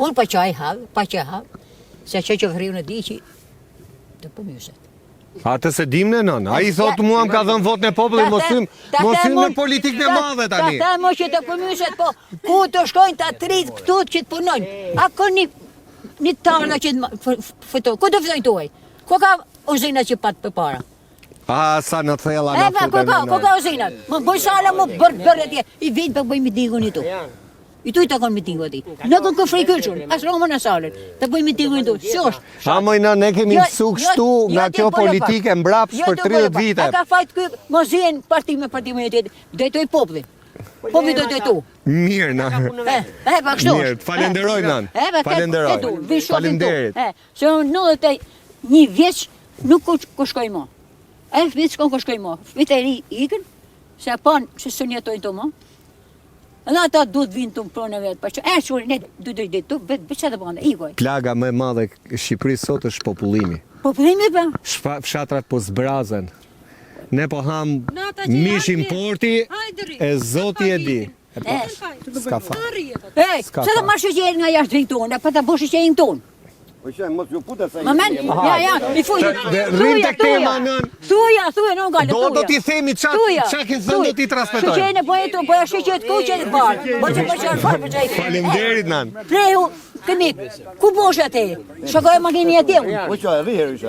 Unë pa qaj havë, se që vriu në di që të pëmyset. Atë se dim në nën. A i thotë mua më ka dhënë votën e popullit, mos hym në politikën e madhe tani. Ta mo që të pëmyset, po ku të shkojnë të atrit këtu që të punojnë. A ko një tarda që të fëtojnë, ku të fëtojnë tuaj? Ko ka uzina që patë për para? A, sa në thella në futën në Ko ka uzinat? Më bëj sala më bërë atje, i vitë për bëj mitingun i tu. I tu i të konë mitingu ati. Në konë kë frejkyqën, asë romë në salën, të bëj mitingun i tu. A mëjna, ne kemi mësu kështu nga kjo politike mbrapsh për 30 vite. A ka fajt kë, mos jenë parti me jetë, dojtoj poplin. Popli do dojtu. Mirë, na. Pa kështu. Mirë, të falenderoj, nan. Falenderoj. Falenderit. Se në dhe një vjeç nuk ku shkoj mo. Vjeç ku shkoj mo. Vite e ri ikën, se panë që së njetojnë të mo. Dhe ata du të vinë të më pronë e vetë, pa që shuri, ne du të ditë, vetë që të bëndë, ikoj. Plaga më e madhe Shqipërisë sot është popullimi. Popullimi pa? Fshatrat po zbrazen. Ne po ham mish importi, e zoti e di. S'ka fa. Se të marrë shëgjerin nga jashtë drejtë tonë, pa të bo shëgjerin tonë. Moment, i fuj. Rrim të tema nën. Thuja, nuk gale, thuja. Do t'i themi qa ke thënë do t'i transmetojnë. Shëgjerin e po e tu, po e shëgjet kuqet e parë. Po që farë për qajtë. Faleminderit nan. Preju, këni, ku bosh atë? Shokoj makini e tjevë.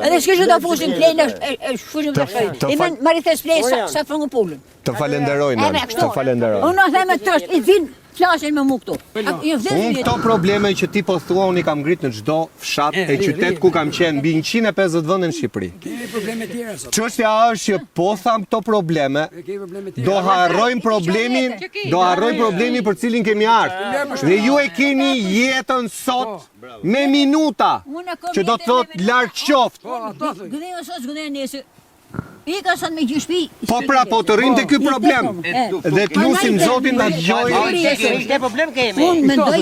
Edhe s'kishë të fusin plejnë, e fusin të shëjtë. I men marithes plejnë sa frëngu pullën. Të falenderoj nan, të falenderoj. Unë a theme tërst, i vinë flashen me mu këtu. Unë këto probleme që ti po thua, unë i kam ngrit në çdo fshat e qytet ku kam qenë, mbi 150 vende në Shqipëri. Çështja është që po tham këto probleme, do harrojmë problemin për cilin kemi ardhur. Dhe ju e keni jetën sot me minuta, që do të thotë larg qoftë. Gëdhejë sot, gëdhejë nesë. I ka sot me gjyshpi. Po pra, po të rrinë të ky problem. Dhe të lusim Zotin ta dëgjojë. Ishte problem kemi. Unë mendoj,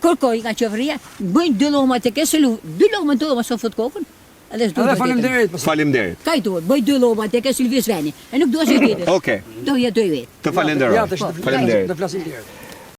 kërkoj nga qeveria, bëjnë 2 loma të kesë, 2 loma të loma së fut kokën. Edhe faleminderit. Faleminderit. Ka i duhet, bëj 2 loma të kesë Silvis Veni. E nuk duhet që i vetë. Okej. Do jetë do i vetë. Të falenderoj. Faleminderit. Të flasim tjerë.